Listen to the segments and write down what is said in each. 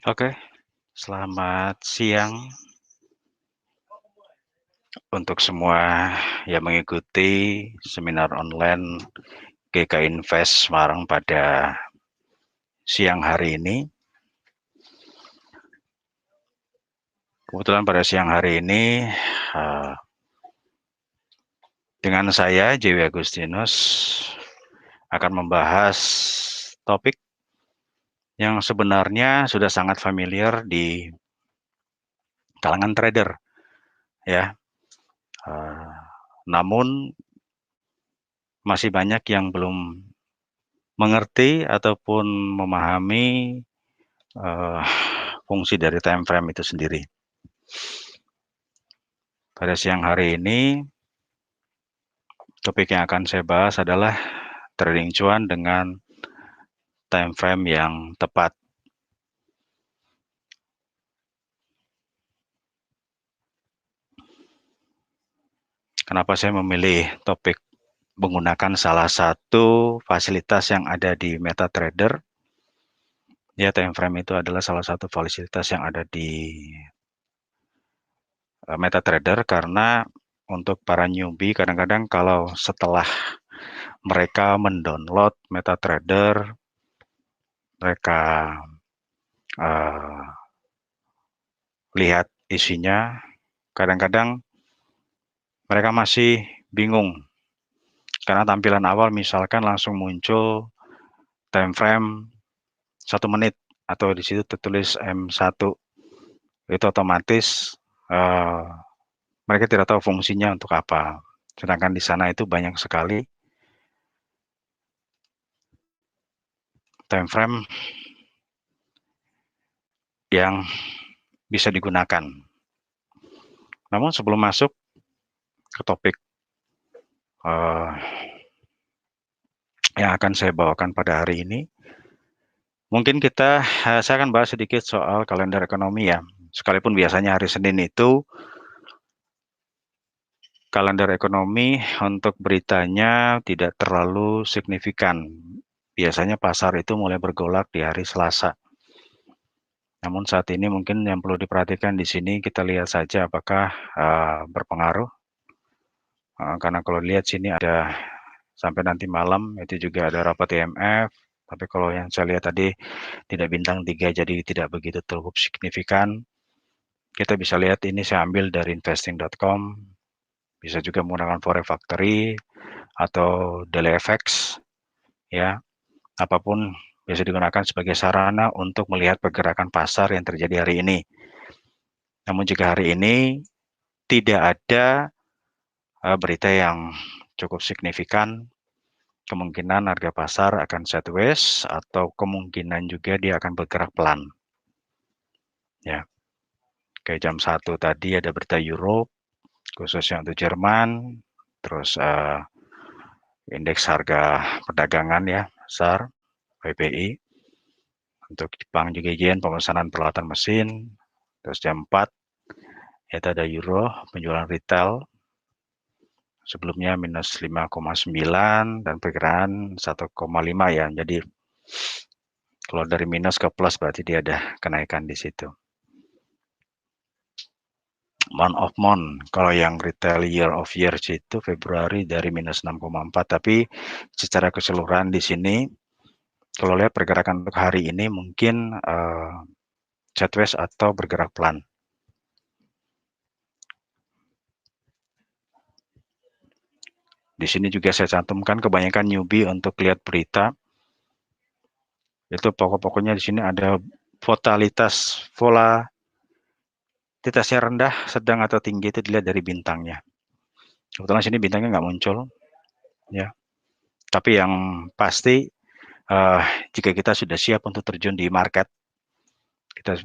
Oke, selamat siang untuk semua yang mengikuti seminar online GK Invest Semarang pada siang hari ini. Kebetulan pada siang hari ini dengan saya J.W. Agustinus akan membahas topik yang sebenarnya sudah sangat familiar di kalangan trader, ya. Namun masih banyak yang belum mengerti ataupun memahami fungsi dari time frame itu sendiri. Pada siang hari ini, topik yang akan saya bahas adalah trading cuan dengan time frame yang tepat. Kenapa saya memilih topik menggunakan salah satu fasilitas yang ada di MetaTrader? Ya, time frame itu adalah salah satu fasilitas yang ada di MetaTrader karena untuk para newbie kadang-kadang kalau setelah mereka mendownload MetaTrader, mereka lihat isinya, kadang-kadang mereka masih bingung karena tampilan awal misalkan langsung muncul time frame 1 menit atau di situ tertulis M1, itu otomatis mereka tidak tahu fungsinya untuk apa. Sedangkan di sana itu banyak sekali time frame yang bisa digunakan. Namun sebelum masuk ke topik yang akan saya bawakan pada hari ini, mungkin saya akan bahas sedikit soal kalender ekonomi ya. Sekalipun biasanya hari Senin itu kalender ekonomi untuk beritanya tidak terlalu signifikan. Biasanya pasar itu mulai bergolak di hari Selasa. Namun saat ini mungkin yang perlu diperhatikan di sini kita lihat saja apakah berpengaruh. Karena kalau lihat sini ada sampai nanti malam itu juga ada rapat IMF. Tapi kalau yang saya lihat tadi tidak bintang 3 jadi tidak begitu cukup signifikan. Kita bisa lihat ini saya ambil dari investing.com. Bisa juga menggunakan Forex Factory atau Daily FX, ya. Apapun bisa digunakan sebagai sarana untuk melihat pergerakan pasar yang terjadi hari ini. Namun jika hari ini tidak ada berita yang cukup signifikan, kemungkinan harga pasar akan sideways atau kemungkinan juga dia akan bergerak pelan. Ya. Kayak jam 1 tadi ada berita Europe, khususnya untuk Jerman, terus indeks harga perdagangan ya, SAR, PPI. Untuk Jepang juga yen pemesanan peralatan mesin. Terus jam 4 itu ada euro penjualan retail. Sebelumnya minus 5,9 dan perkiraan 1,5 ya. Jadi kalau dari minus ke plus berarti dia ada kenaikan di situ. Month of month, kalau yang retail year of year itu Februari dari minus 6,4, tapi secara keseluruhan di sini kalau lihat pergerakan untuk hari ini mungkin sideways atau bergerak pelan. Di sini juga saya cantumkan kebanyakan newbie untuk lihat berita. Itu pokoknya di sini ada volatilitasnya rendah, sedang atau tinggi itu dilihat dari bintangnya. Kebetulan sini bintangnya nggak muncul, ya. Tapi yang pasti jika kita sudah siap untuk terjun di market, kita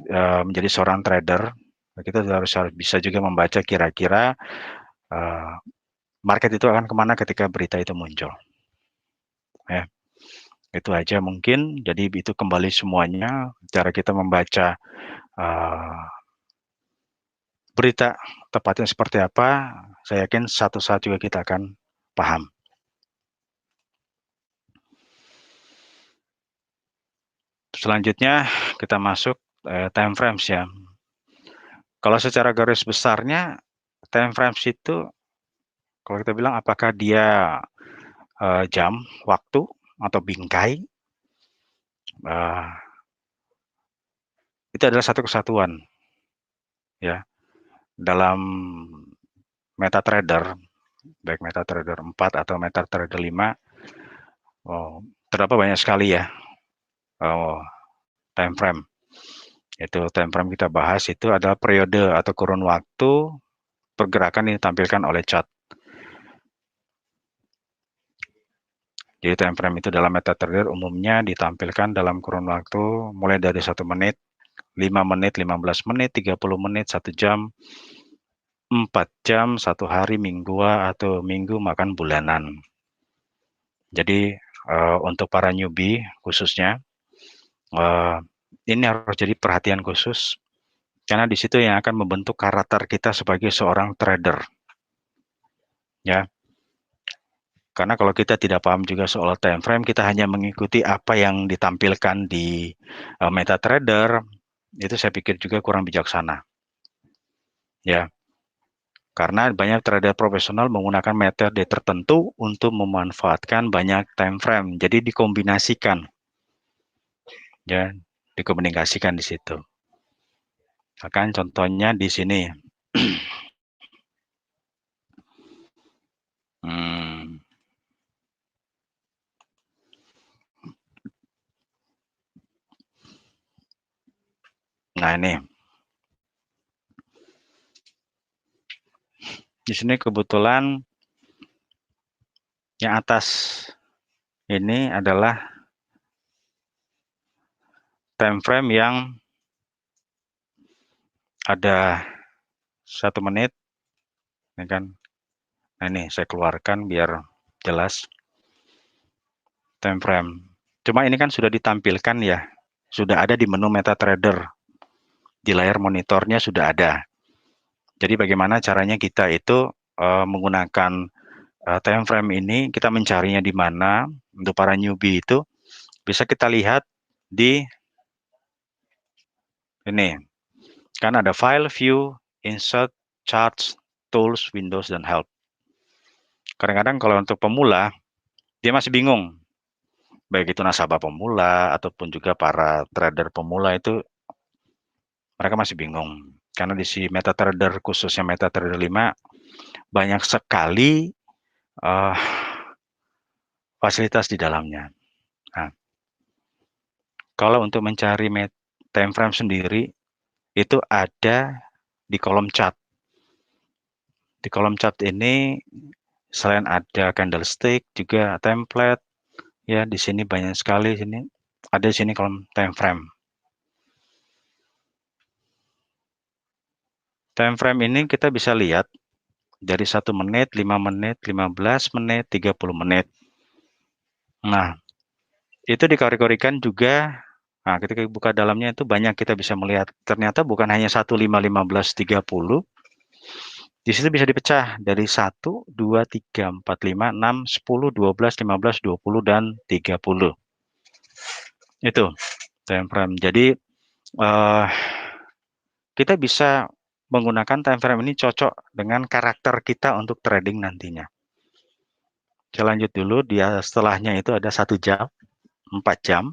menjadi seorang trader, kita harus bisa juga membaca kira-kira market itu akan kemana ketika berita itu muncul. Ya. Itu aja mungkin, jadi itu kembali semuanya, cara kita membaca berita tepatnya seperti apa, saya yakin satu saat juga kita akan paham. Selanjutnya kita masuk time frames ya. Kalau secara garis besarnya time frames itu kalau kita bilang apakah dia jam, waktu, atau bingkai, itu adalah satu kesatuan ya. Dalam MetaTrader, baik MetaTrader 4 atau MetaTrader 5, terdapat banyak sekali ya time frame. Itu time frame kita bahas itu adalah periode atau kurun waktu pergerakan yang ditampilkan oleh chart. Jadi time frame itu dalam MetaTrader umumnya ditampilkan dalam kurun waktu mulai dari 1 menit, 5 menit, 15 menit, 30 menit, 1 jam, 4 jam, 1 hari, minggu, atau minggu makan bulanan. Jadi untuk para newbie khususnya, ini harus jadi perhatian khusus karena di situ yang akan membentuk karakter kita sebagai seorang trader. Ya. Karena kalau kita tidak paham juga soal time frame, kita hanya mengikuti apa yang ditampilkan di MetaTrader, itu saya pikir juga kurang bijaksana. Ya. Karena banyak trader profesional menggunakan metode tertentu untuk memanfaatkan banyak time frame. Jadi dikombinasikan. Ya, dikomunikasikan di situ. Akan contohnya di sini. Nah ini, di sini kebetulan yang atas ini adalah time frame yang ada 1 menit, ini kan. Nah ini saya keluarkan biar jelas time frame. Cuma ini kan sudah ditampilkan ya, sudah ada di menu MetaTrader. Di layar monitornya sudah ada. Jadi bagaimana caranya kita itu menggunakan time frame ini, kita mencarinya di mana. Untuk para newbie itu bisa kita lihat di ini. Kan ada file, view, insert, charts, tools, windows, dan help. Kadang-kadang kalau untuk pemula, dia masih bingung. Baik itu nasabah pemula ataupun juga para trader pemula itu mereka masih bingung. Karena di si MetaTrader khususnya MetaTrader 5 banyak sekali fasilitas di dalamnya. Nah, kalau untuk mencari time frame sendiri itu ada di kolom chart. Di kolom chart ini selain ada candlestick juga template ya, di sini banyak sekali sini. Ada di sini kolom time frame. Time frame ini kita bisa lihat dari 1 menit, 5 menit, 15 menit, 30 menit. Nah, itu dikategorikan juga. Nah, ketika buka dalamnya itu banyak kita bisa melihat. Ternyata bukan hanya 1, 5, 15, 30. Di situ bisa dipecah dari 1, 2, 3, 4, 5, 6, 10, 12, 15, 20, dan 30. Itu time frame. Jadi kita bisa menggunakan time frame ini cocok dengan karakter kita untuk trading nantinya. Saya lanjut dulu, setelahnya itu ada 1 jam, 4 jam.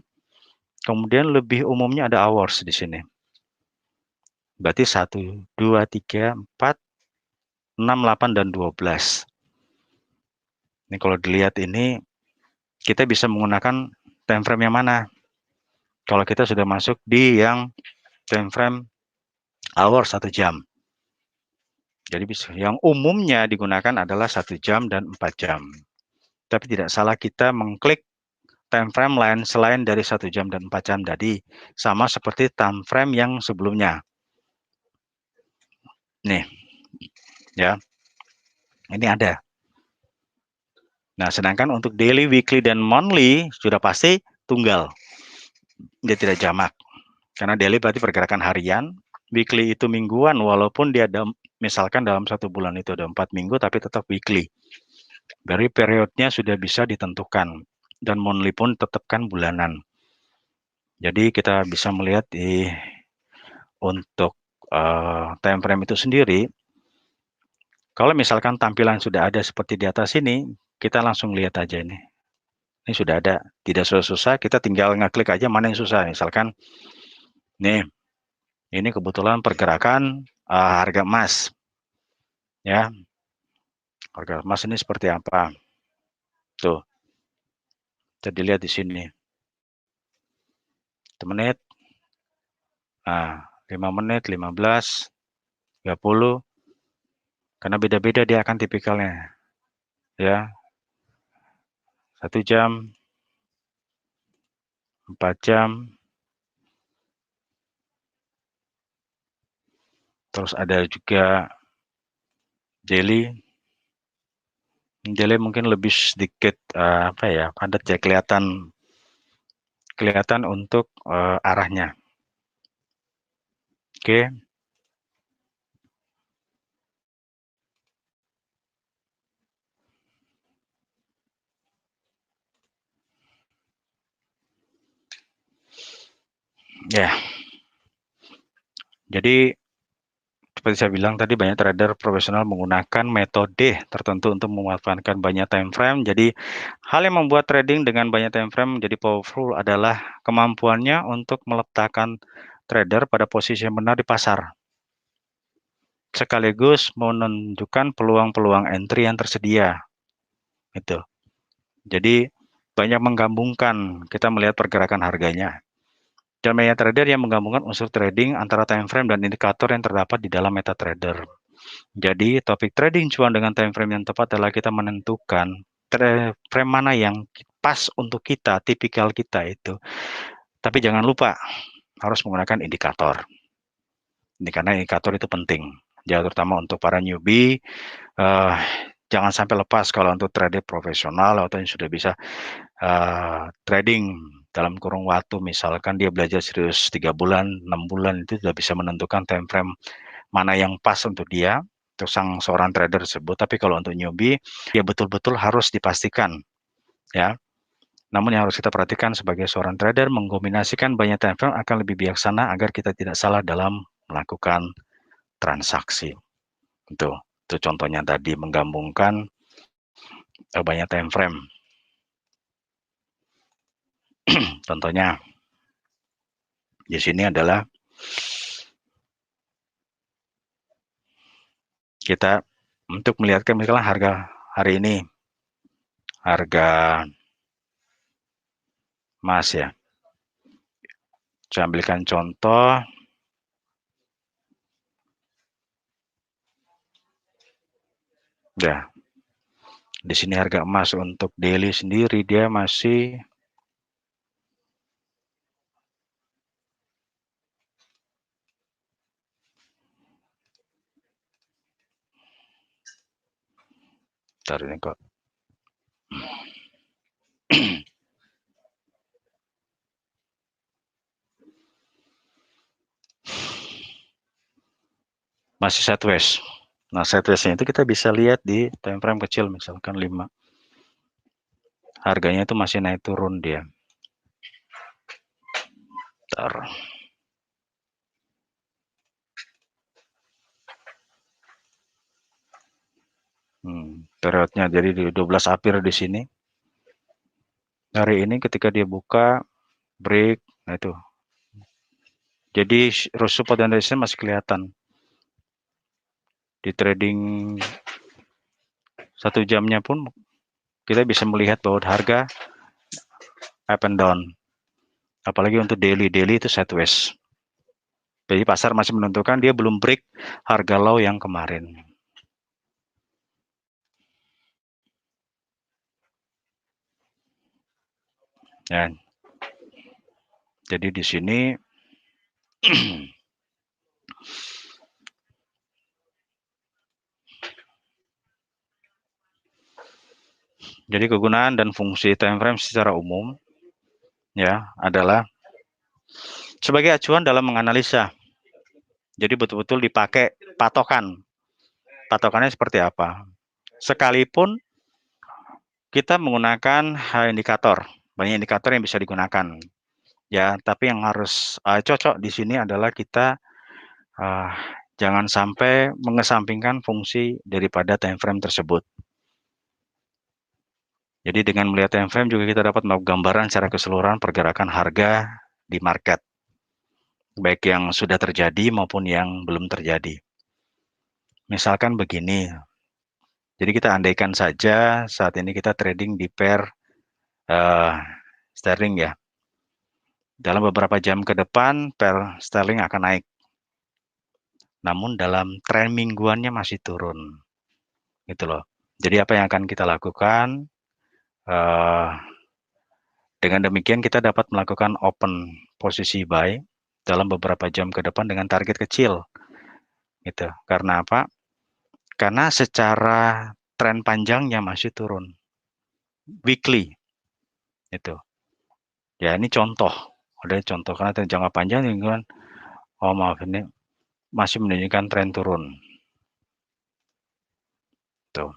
Kemudian lebih umumnya ada hours di sini. Berarti 1, 2, 3, 4, 6, 8, dan 12. Ini kalau dilihat ini, kita bisa menggunakan time frame yang mana? Kalau kita sudah masuk di yang time frame hour 1 jam. Jadi yang umumnya digunakan adalah 1 jam dan 4 jam. Tapi tidak salah kita mengklik time frame lain selain dari 1 jam dan 4 jam tadi. Sama seperti time frame yang sebelumnya. Nih, ya. Ini ada. Nah, sedangkan untuk daily, weekly, dan monthly sudah pasti tunggal. Dia tidak jamak. Karena daily berarti pergerakan harian, weekly itu mingguan, walaupun dia ada, misalkan dalam 1 bulan itu ada 4 minggu, tapi tetap weekly. Dari periodnya sudah bisa ditentukan. Dan monthly pun tetapkan bulanan. Jadi kita bisa melihat di untuk time frame itu sendiri, kalau misalkan tampilan sudah ada seperti di atas ini, kita langsung lihat aja ini. Ini sudah ada, tidak susah-susah, kita tinggal ngeklik aja mana yang susah. Misalkan, nih, ini kebetulan pergerakan harga emas, ya. Harga emas ini seperti apa? Tuh, bisa dilihat di sini. 1 menit, nah, 5 menit, 15, 30, karena beda-beda dia akan tipikalnya, ya. 1 jam, 4 jam, terus ada juga daily. Daily mungkin lebih sedikit apa ya, padat ya, kelihatan untuk arahnya. Oke. Ya. Jadi seperti saya bilang tadi, banyak trader profesional menggunakan metode tertentu untuk memanfaatkan banyak time frame. Jadi hal yang membuat trading dengan banyak time frame menjadi powerful adalah kemampuannya untuk meletakkan trader pada posisi yang benar di pasar, sekaligus menunjukkan peluang-peluang entry yang tersedia. Gitu. Jadi banyak menggabungkan, kita melihat pergerakan harganya. Dan banyak trader yang menggabungkan unsur trading antara time frame dan indikator yang terdapat di dalam MetaTrader. Jadi topik trading cuan dengan time frame yang tepat adalah kita menentukan frame mana yang pas untuk kita, tipikal kita itu. Tapi jangan lupa harus menggunakan indikator. Ini karena indikator itu penting. Ya, terutama untuk para newbie, jangan sampai lepas kalau untuk trader profesional atau yang sudah bisa trading dalam kurung waktu, misalkan dia belajar serius 3 bulan, 6 bulan, itu sudah bisa menentukan time frame mana yang pas untuk dia, untuk seorang trader tersebut. Tapi kalau untuk newbie, ya betul-betul harus dipastikan, ya. Namun yang harus kita perhatikan sebagai seorang trader, mengkombinasikan banyak time frame akan lebih bijaksana agar kita tidak salah dalam melakukan transaksi. Itu contohnya tadi, menggabungkan banyak time frame. Contohnya di sini adalah kita untuk melihatkan misalnya harga hari ini, harga emas ya. Saya ambilkan contoh. Ya, di sini harga emas untuk daily sendiri dia masih ini kok. Masih sideways. Nah, sideways-nya itu kita bisa lihat di time frame kecil, misalkan 5. Harganya itu masih naik turun dia. Bentar. Periodnya jadi di 12 April di sini. Hari ini ketika dia buka break, nah itu. Jadi support dan resistance masih kelihatan. Di trading 1 jamnya pun kita bisa melihat bahwa harga up and down. Apalagi untuk daily itu sideways. Jadi pasar masih menentukan dia belum break harga low yang kemarin. Ya. Jadi di sini jadi kegunaan dan fungsi time frame secara umum ya adalah sebagai acuan dalam menganalisa. Jadi betul-betul dipakai patokan. Patokannya seperti apa? Sekalipun kita menggunakan indikator, banyak indikator yang bisa digunakan. Ya, tapi yang harus cocok di sini adalah kita jangan sampai mengesampingkan fungsi daripada time frame tersebut. Jadi dengan melihat time frame juga kita dapat melakukan gambaran secara keseluruhan pergerakan harga di market, baik yang sudah terjadi maupun yang belum terjadi. Misalkan begini, jadi kita andaikan saja saat ini kita trading di pair sterling ya. Dalam beberapa jam ke depan pair sterling akan naik. Namun dalam tren mingguannya masih turun. Gitu loh. Jadi apa yang akan kita lakukan? Dengan demikian kita dapat melakukan open posisi buy dalam beberapa jam ke depan dengan target kecil. Gitu. Karena apa? Karena secara tren panjangnya masih turun. Weekly. Itu. Ya ini contoh. Ada contoh karena tren jangka panjang kan, oh maaf ini masih menunjukkan tren turun. Tuh.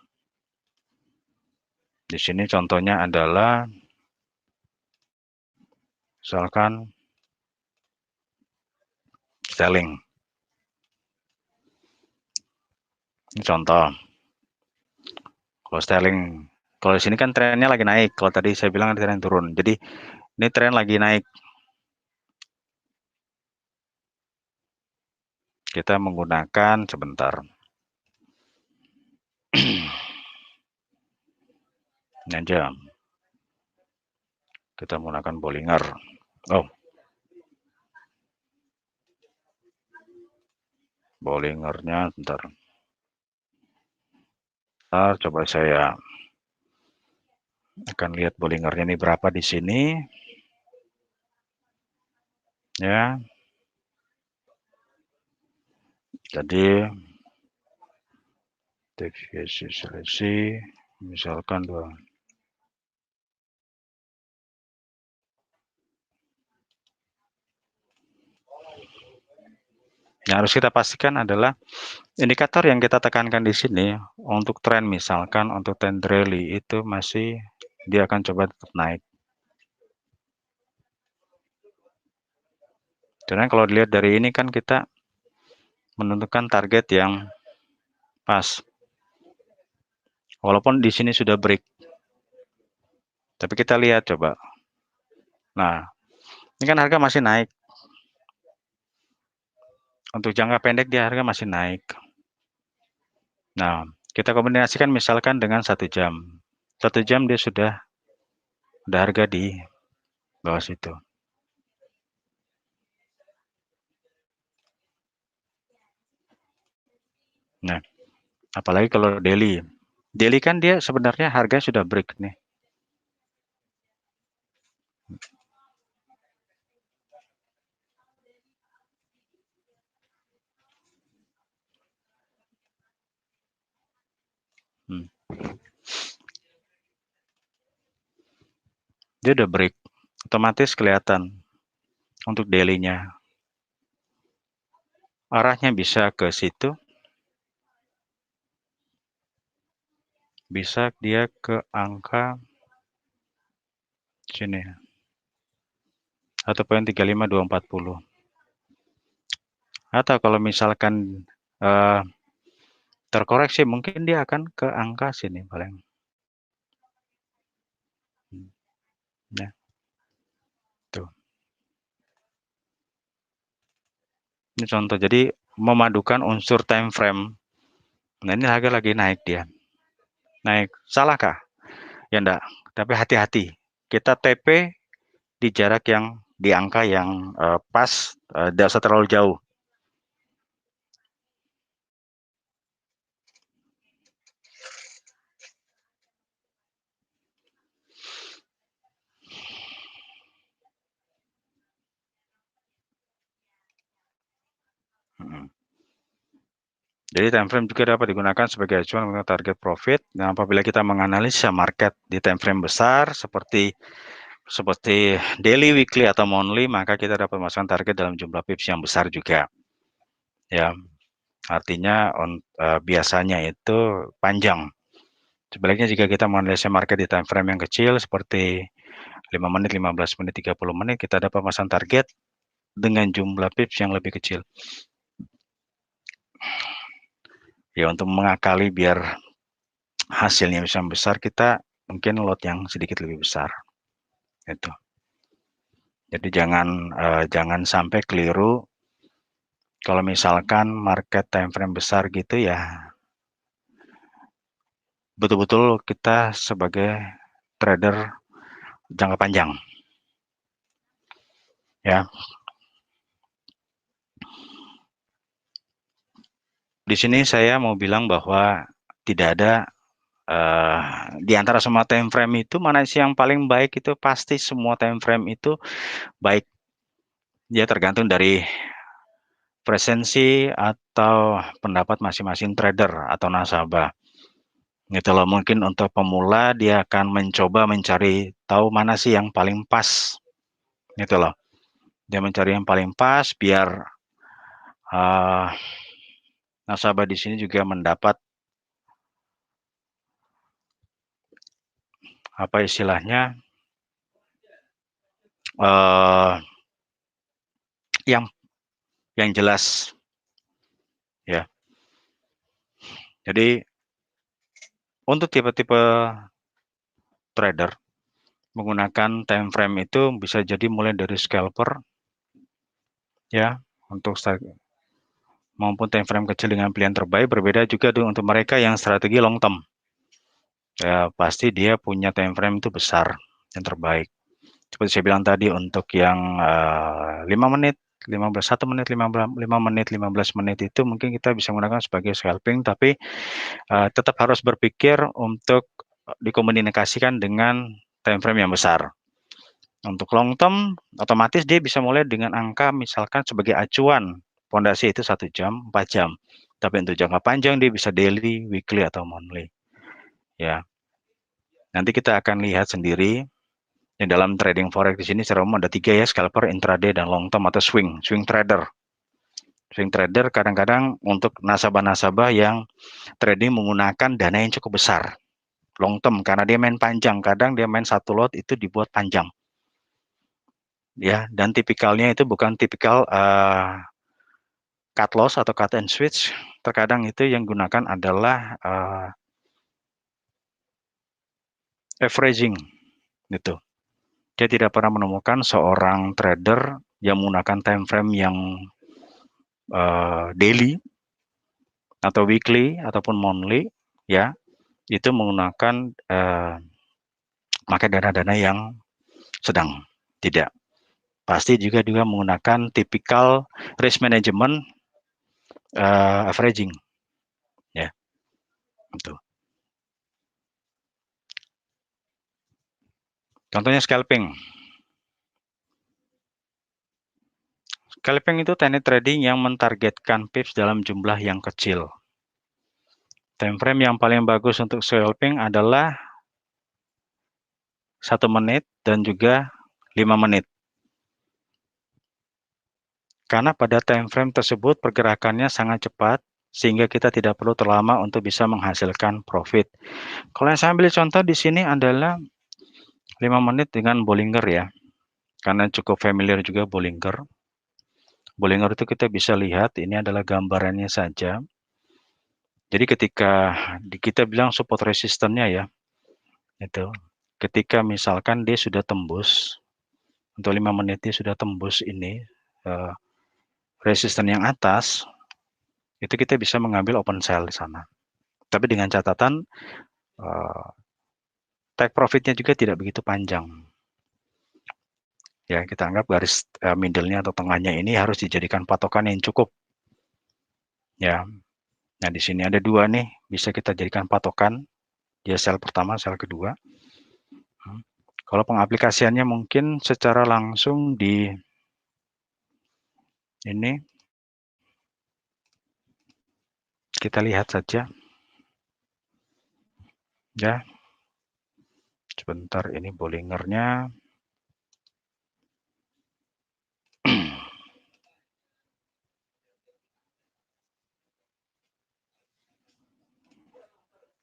Di sini contohnya adalah misalkan sterling. Ini contoh. Kalau sterling, kalau di sini kan trennya lagi naik. Kalau tadi saya bilang ada tren turun. Jadi ini tren lagi naik. Kita menggunakan sebentar. Ini aja. Kita menggunakan Bollinger. Oh. Bollingernya bentar. Coba saya akan lihat Bollingernya ini berapa di sini. Ya. Jadi deviasi seleksi misalkan 2. Yang harus kita pastikan adalah indikator yang kita tekankan di sini untuk tren misalkan untuk trend rally itu masih dia akan coba tetap naik. Karena kalau dilihat dari ini kan kita menentukan target yang pas. Walaupun di sini sudah break. Tapi kita lihat coba. Nah, ini kan harga masih naik. Untuk jangka pendek dia harga masih naik. Nah, kita kombinasikan misalkan dengan 1 jam. 1 jam dia sudah ada harga di bawah situ. Nah, apalagi kalau daily. Daily kan dia sebenarnya harga sudah break nih. Dia udah break. Otomatis kelihatan untuk daily-nya. Arahnya bisa ke situ. Bisa dia ke angka sini. 1.35240. Atau kalau misalkan terkoreksi mungkin dia akan ke angka sini paling. Ya. Tuh. Ini contoh. Jadi memadukan unsur time frame. Nah, ini harga lagi naik dia. Naik. Salahkah? Ya enggak. Tapi hati-hati. Kita TP di jarak yang di angka yang pas, tidak usah terlalu jauh. Jadi time frame juga dapat digunakan sebagai acuan untuk target profit. Nah, apabila kita menganalisa market di time frame besar seperti daily, weekly atau monthly, maka kita dapat memasukkan target dalam jumlah pips yang besar juga. Ya, artinya biasanya itu panjang. Sebaliknya jika kita menganalisa market di time frame yang kecil seperti 5 menit, 15 menit, 30 menit, kita dapat memasang target dengan jumlah pips yang lebih kecil. Ya untuk mengakali biar hasilnya bisa besar, kita mungkin lot yang sedikit lebih besar. Itu. Jadi jangan sampai keliru kalau misalkan market time frame besar gitu ya, betul-betul kita sebagai trader jangka panjang. Ya, di sini saya mau bilang bahwa tidak ada di antara semua time frame itu mana sih yang paling baik, itu pasti semua time frame itu baik. Dia tergantung dari presensi atau pendapat masing-masing trader atau nasabah. Gitu loh, mungkin untuk pemula dia akan mencoba mencari tahu mana sih yang paling pas. Gitu loh. Dia mencari yang paling pas biar uh, nasabah di sini juga mendapat apa istilahnya uh, yang jelas ya. Jadi untuk tipe-tipe trader menggunakan time frame itu bisa jadi mulai dari scalper ya, untuk maupun time frame kecil dengan pilihan terbaik. Berbeda juga untuk mereka yang strategi long term. Ya, pasti dia punya time frame itu besar yang terbaik. Seperti saya bilang tadi, untuk yang 5 menit, 15, 1 menit, 5 menit, 15 menit itu mungkin kita bisa menggunakan sebagai scalping, tapi tetap harus berpikir untuk dikomunikasikan dengan time frame yang besar. Untuk long term, otomatis dia bisa mulai dengan angka misalkan sebagai acuan. Fondasi itu 1 jam, 4 jam. Tapi untuk jangka panjang dia bisa daily, weekly, atau monthly. Ya, nanti kita akan lihat sendiri. Di dalam trading forex di sini secara umum ada 3 ya, scalper, intraday, dan long term atau swing trader. Swing trader kadang-kadang untuk nasabah-nasabah yang trading menggunakan dana yang cukup besar. Long term karena dia main panjang, kadang dia main satu lot itu dibuat panjang. Ya, dan tipikalnya itu bukan tipikal cut loss atau cut and switch. Terkadang itu yang gunakan adalah averaging gitu. Dia tidak pernah menemukan seorang trader yang menggunakan time frame yang daily atau weekly ataupun monthly ya, itu menggunakan pakai dana-dana yang sedang. Tidak. Pasti juga menggunakan tipikal risk management averaging ya. Itu. Contohnya scalping. Scalping itu teknik trading yang mentargetkan pips dalam jumlah yang kecil. Time frame yang paling bagus untuk scalping adalah 1 menit dan juga 5 menit. Karena pada time frame tersebut pergerakannya sangat cepat, sehingga kita tidak perlu terlama untuk bisa menghasilkan profit. Kalau yang saya ambil contoh di sini adalah 5 menit dengan Bollinger ya. Karena cukup familiar juga Bollinger. Bollinger itu kita bisa lihat, ini adalah gambarannya saja. Jadi ketika kita bilang support resistennya ya, itu ketika misalkan dia sudah tembus, untuk 5 menit dia sudah tembus ini, resisten yang atas, itu kita bisa mengambil open sell di sana. Tapi dengan catatan, take profitnya juga tidak begitu panjang. Ya, kita anggap garis middle-nya atau tengahnya ini harus dijadikan patokan yang cukup. Ya, nah di sini ada 2 nih, bisa kita jadikan patokan. Dia sell pertama, sell kedua. Kalau pengaplikasiannya mungkin secara langsung di ini, kita lihat saja. Ya, sebentar, ini Bollingernya.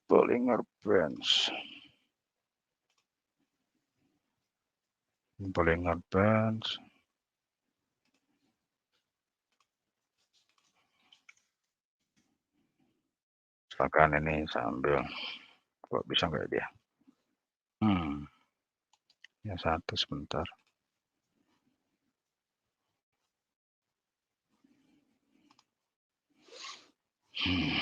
Bollinger Bands. Bollinger Bands. Bahkan ini sambil kok bisa nggak dia? Ya satu sebentar. Hmm.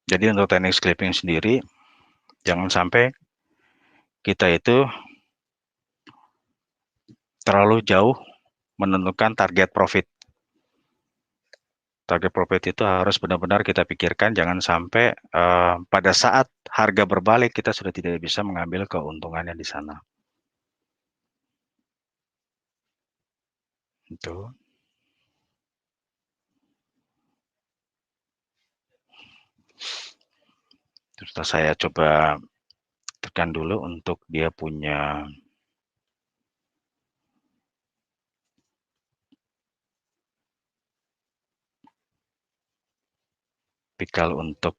Jadi untuk teknik scalping sendiri, jangan sampai kita itu terlalu jauh menentukan target profit. Target profit itu harus benar-benar kita pikirkan, jangan sampai pada saat harga berbalik kita sudah tidak bisa mengambil keuntungannya di sana. Itu. Terus saya coba tekan dulu untuk dia punya pikal untuk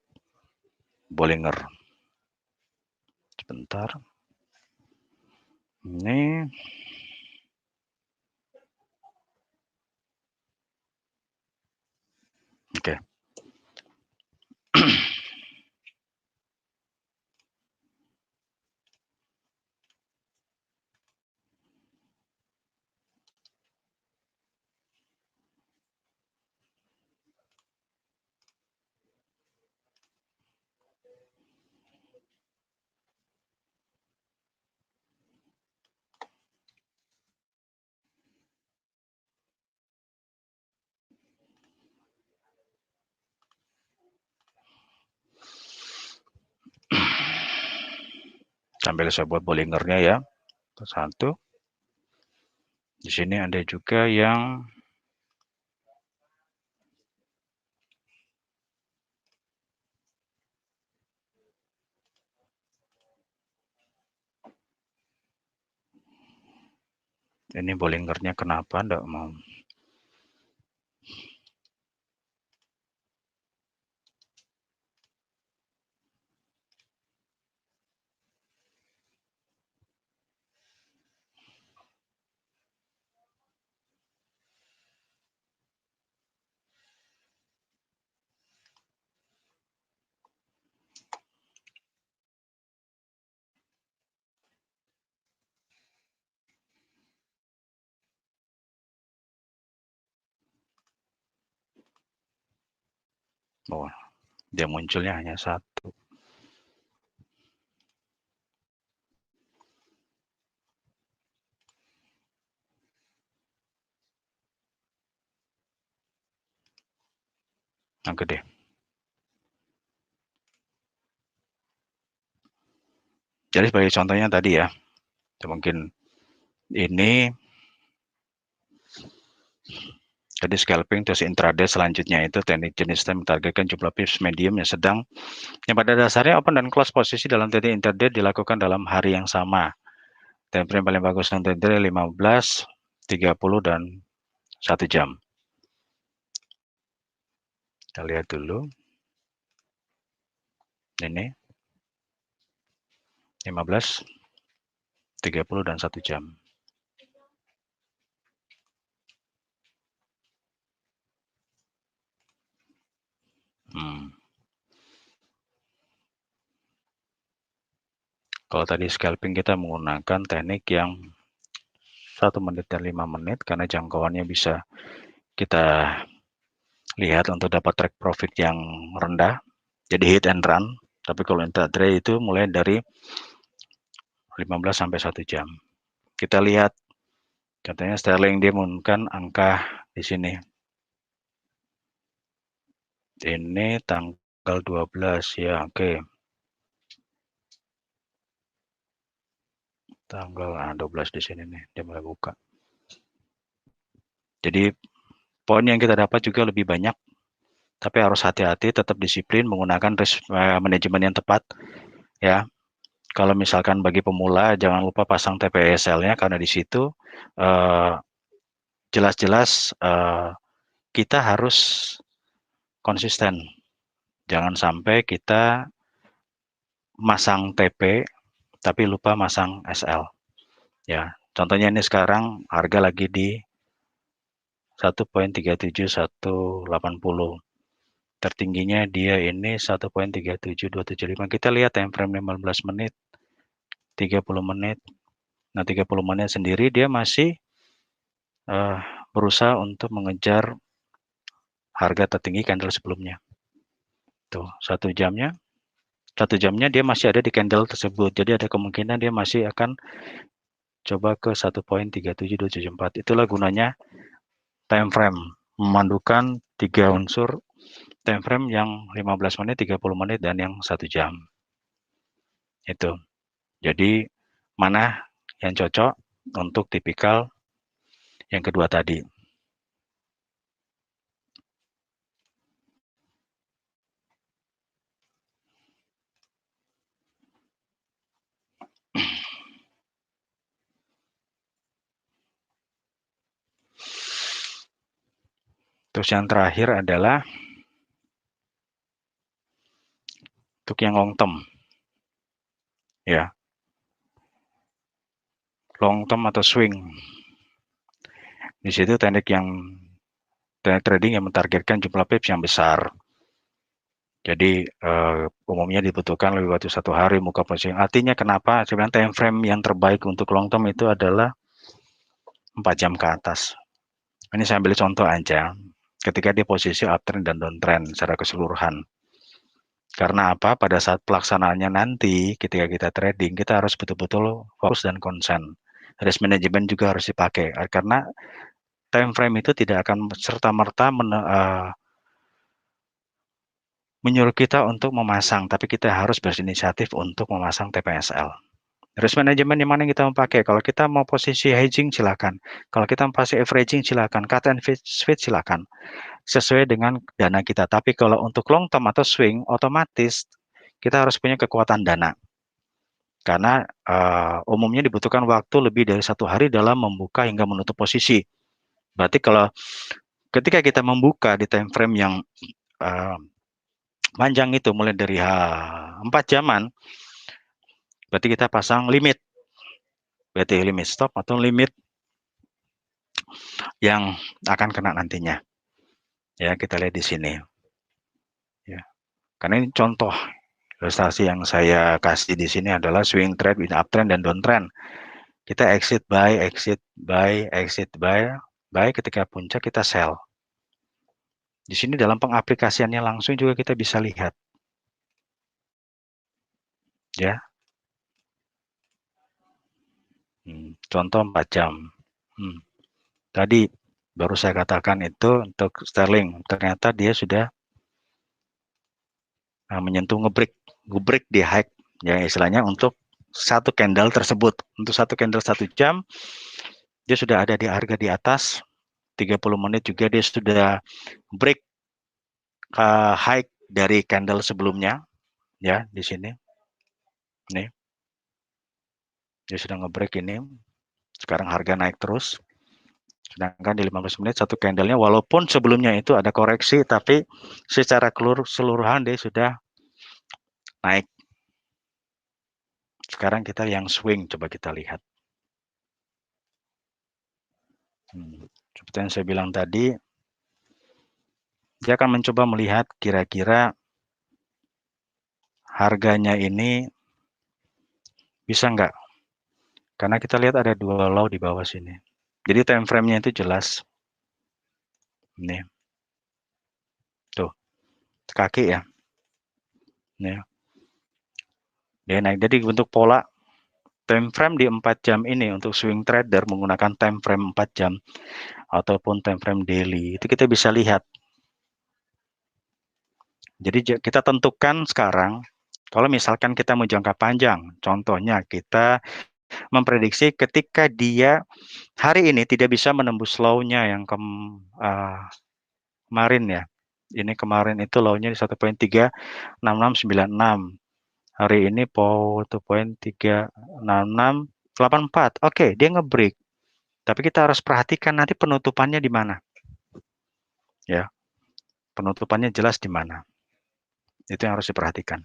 Bollinger. Sebentar. Ini oke. Sambil saya buat Bollingernya ya. Satu. Di sini ada juga yang ini Bollingernya kenapa enggak mau? Oh, dia munculnya hanya satu. Yang gede. Jadi sebagai contohnya tadi ya, mungkin ini jadi scalping terus intraday selanjutnya itu teknik jenis time mentargetkan jumlah pips medium yang sedang yang pada dasarnya open dan close posisi dalam teknik intraday dilakukan dalam hari yang sama. Time frame paling bagus untuk intraday 15, 30 dan 1 jam. Kita lihat dulu. Ini 15, 30 dan 1 jam. Kalau tadi scalping kita menggunakan teknik yang 1 menit dan 5 menit karena jangkauannya bisa kita lihat untuk dapat track profit yang rendah. Jadi hit and run. Tapi kalau intraday itu mulai dari 15 sampai 1 jam. Kita lihat katanya Sterling dia menggunakan angka di sini. Ini tanggal 12 ya, oke. Tanggal 12 di sini nih, dia mulai buka. Jadi poin yang kita dapat juga lebih banyak, tapi harus hati-hati, tetap disiplin menggunakan risk manajemen yang tepat ya. Kalau misalkan bagi pemula jangan lupa pasang TPSL-nya karena di situ jelas-jelas kita harus konsisten. Jangan sampai kita masang TP tapi lupa masang SL. Ya, contohnya ini sekarang harga lagi di 1.37180. Tertingginya dia ini 1.37275. Kita lihat time frame 15 menit, 30 menit. Nah, 30 menit sendiri dia masih berusaha untuk mengejar harga tertinggi candle sebelumnya. Tuh, satu jamnya dia masih ada di candle tersebut. Jadi ada kemungkinan dia masih akan coba ke 1.37274. Itulah gunanya time frame, memandukan 3 unsur time frame yang 15 menit, 30 menit, dan yang 1 jam. Itu. Jadi mana yang cocok untuk tipikal yang kedua tadi. Terus yang terakhir adalah untuk yang long term. Ya. Long term atau swing. Di situ teknik trading yang mentargetkan jumlah pips yang besar. Jadi umumnya dibutuhkan lebih waktu 1 hari muka posisi. Artinya kenapa? Sebenarnya time frame yang terbaik untuk long term itu adalah 4 jam ke atas. Ini saya ambil contoh aja. Ketika di posisi uptrend dan downtrend secara keseluruhan. Karena apa? Pada saat pelaksanaannya nanti, ketika kita trading, kita harus betul-betul fokus dan konsen. Risk management juga harus dipakai. Karena time frame itu tidak akan serta-merta menyuruh kita untuk memasang, tapi kita harus berinisiatif untuk memasang TPSL. Risk management yang mana yang kita mau pakai? Kalau kita mau posisi hedging, silakan. Kalau kita mau posisi averaging, silakan. Cut and switch, silakan. Sesuai dengan dana kita. Tapi kalau untuk long term atau swing, otomatis kita harus punya kekuatan dana. Karena umumnya dibutuhkan waktu lebih dari 1 hari dalam membuka hingga menutup posisi. Berarti kalau ketika kita membuka di time frame yang panjang itu mulai dari 4 jaman, berarti kita pasang limit. Berarti limit stop atau limit yang akan kena nantinya. Ya, kita lihat di sini. Ya. Karena ini contoh ilustrasi yang saya kasih di sini adalah swing trade with uptrend dan downtrend. Kita exit buy, exit buy, exit buy, buy, ketika puncak kita sell. Di sini dalam pengaplikasiannya langsung juga kita bisa lihat. Ya. Contoh 4 jam. Tadi baru saya katakan itu untuk sterling. Ternyata dia sudah menyentuh ngebreak di high. Ya, istilahnya untuk satu candle tersebut. Untuk satu candle 1 jam, dia sudah ada di harga di atas. 30 menit juga dia sudah break high dari candle sebelumnya. Ya, di sini. Nih. Dia sudah ngebreak ini. Sekarang harga naik terus. Sedangkan di 15 menit satu candlenya walaupun sebelumnya itu ada koreksi, tapi secara keseluruhan dia sudah naik. Sekarang kita yang swing, coba kita lihat. Seperti yang saya bilang tadi, dia akan mencoba melihat kira-kira harganya ini bisa nggak. Karena kita lihat ada 2 low di bawah sini. Jadi time frame-nya itu jelas. Ini. Tuh, kaki ya. Nih. Dia naik. Jadi untuk pola time frame di 4 jam ini untuk swing trader menggunakan time frame 4 jam ataupun time frame daily, itu kita bisa lihat. Jadi kita tentukan sekarang, kalau misalkan kita mau jangka panjang, contohnya kita memprediksi ketika dia hari ini tidak bisa menembus low-nya yang kemarin ya. Ini kemarin itu low-nya di 1.36696. Hari ini 1.36684. Oke, dia nge-break. Tapi kita harus perhatikan nanti penutupannya di mana. Ya. Penutupannya jelas di mana. Itu yang harus diperhatikan.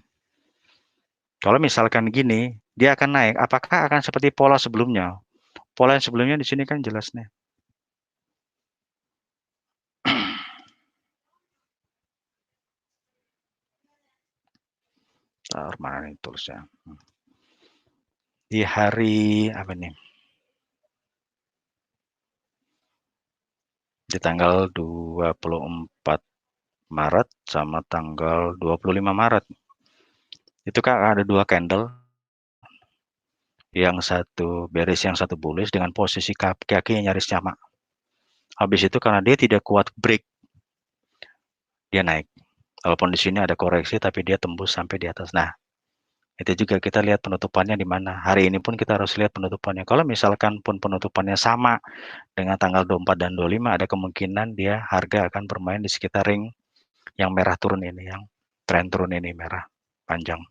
Kalau misalkan gini, dia akan naik. Apakah akan seperti pola sebelumnya? Pola yang sebelumnya di sini kan jelas nih. Mana nih toolsnya? Di hari apa nih? Di tanggal 24 Maret sama tanggal 25 Maret. Itu kan ada dua candle. Yang satu bearish, yang satu bullish dengan posisi kaki yang nyaris sama. Habis itu karena dia tidak kuat break, dia naik. Walaupun di sini ada koreksi, tapi dia tembus sampai di atas. Nah, itu juga kita lihat penutupannya di mana. Hari ini pun kita harus lihat penutupannya. Kalau misalkan pun penutupannya sama dengan tanggal 24 dan 25, ada kemungkinan dia harga akan bermain di sekitar ring yang merah turun ini, yang tren turun ini merah panjang.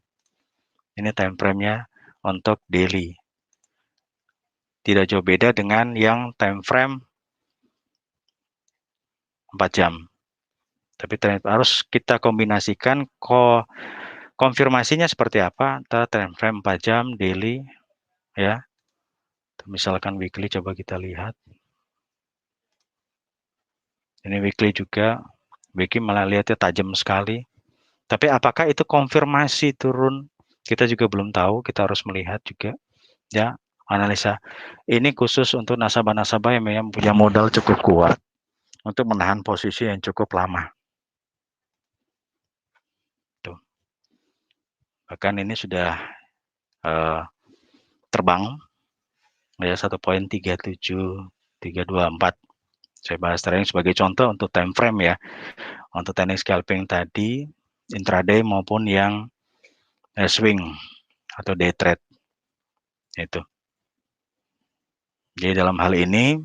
Ini time frame-nya untuk daily. Tidak jauh beda dengan yang time frame 4 jam. Tapi harus kita kombinasikan konfirmasinya seperti apa antara time frame 4 jam, daily, ya. Misalkan weekly, coba kita lihat. Ini weekly juga, weekly malah lihatnya tajam sekali. Tapi apakah itu konfirmasi turun? Kita juga belum tahu, kita harus melihat juga, ya, analisa. Ini khusus untuk nasabah-nasabah yang punya modal cukup kuat untuk menahan posisi yang cukup lama. Tuh. Bahkan ini sudah terbang ya 1.37324. Saya bahas trading sebagai contoh untuk time frame ya. Untuk teknik scalping tadi intraday maupun yang swing atau day trade itu. Jadi dalam hal ini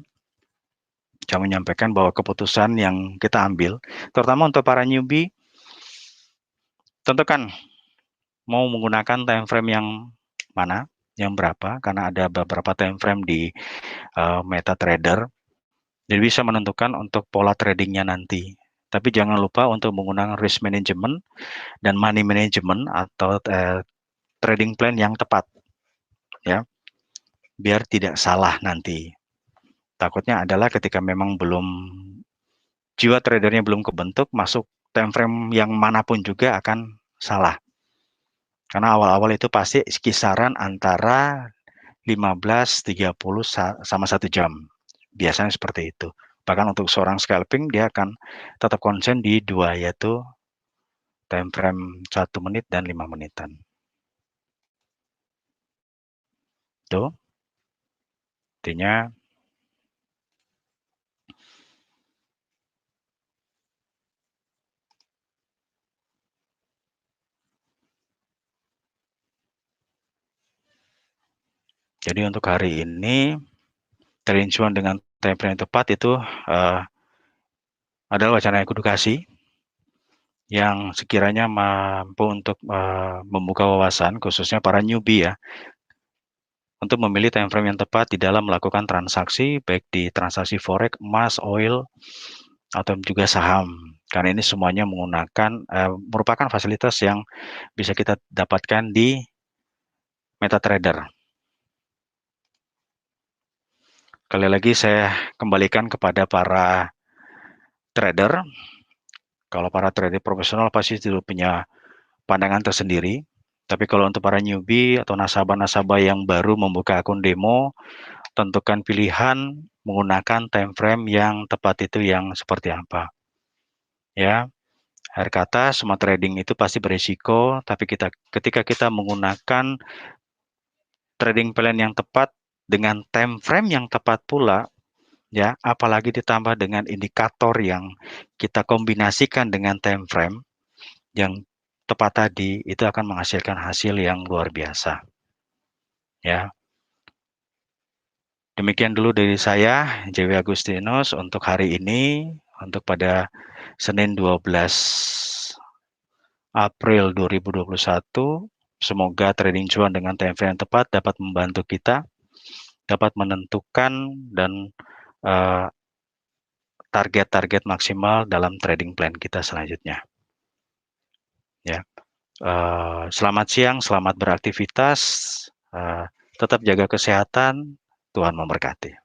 saya menyampaikan bahwa keputusan yang kita ambil, terutama untuk para newbie, tentukan mau menggunakan time frame yang mana, yang berapa, karena ada beberapa time frame di MetaTrader. Jadi bisa menentukan untuk pola tradingnya nanti. Tapi jangan lupa untuk menggunakan risk management dan money management atau trading plan yang tepat, ya, biar tidak salah nanti. Takutnya adalah ketika memang jiwa tradernya belum kebentuk, masuk time frame yang manapun juga akan salah. Karena awal-awal itu pasti kisaran antara 15-30 sama 1 jam. Biasanya seperti itu. Bahkan untuk seorang scalping, dia akan tetap konsen di dua, yaitu time frame 1 menit dan 5 menitan. Tuh. Artinya jadi untuk hari ini trading cuan dengan time frame yang tepat itu adalah wacana edukasi yang sekiranya mampu untuk membuka wawasan, khususnya para newbie ya, untuk memilih time frame yang tepat di dalam melakukan transaksi, baik di transaksi forex, emas, oil, atau juga saham. Karena ini semuanya merupakan fasilitas yang bisa kita dapatkan di MetaTrader. Sekali lagi saya kembalikan kepada para trader. Kalau para trader profesional pasti sudah punya pandangan tersendiri. Tapi kalau untuk para newbie atau nasabah-nasabah yang baru membuka akun demo, tentukan pilihan menggunakan time frame yang tepat itu yang seperti apa. Ya, akhir kata semua trading itu pasti berisiko, tapi ketika kita menggunakan trading plan yang tepat dengan time frame yang tepat pula, ya, apalagi ditambah dengan indikator yang kita kombinasikan dengan time frame yang tepat tadi, itu akan menghasilkan hasil yang luar biasa. Ya. Demikian dulu dari saya, JW Agustinus, untuk hari ini, untuk pada Senin 12 April 2021. Semoga trading cuan dengan time frame yang tepat dapat membantu kita, dapat menentukan dan target-target maksimal dalam trading plan kita selanjutnya. Ya, selamat siang, selamat beraktivitas. tetap jaga kesehatan, Tuhan memberkati.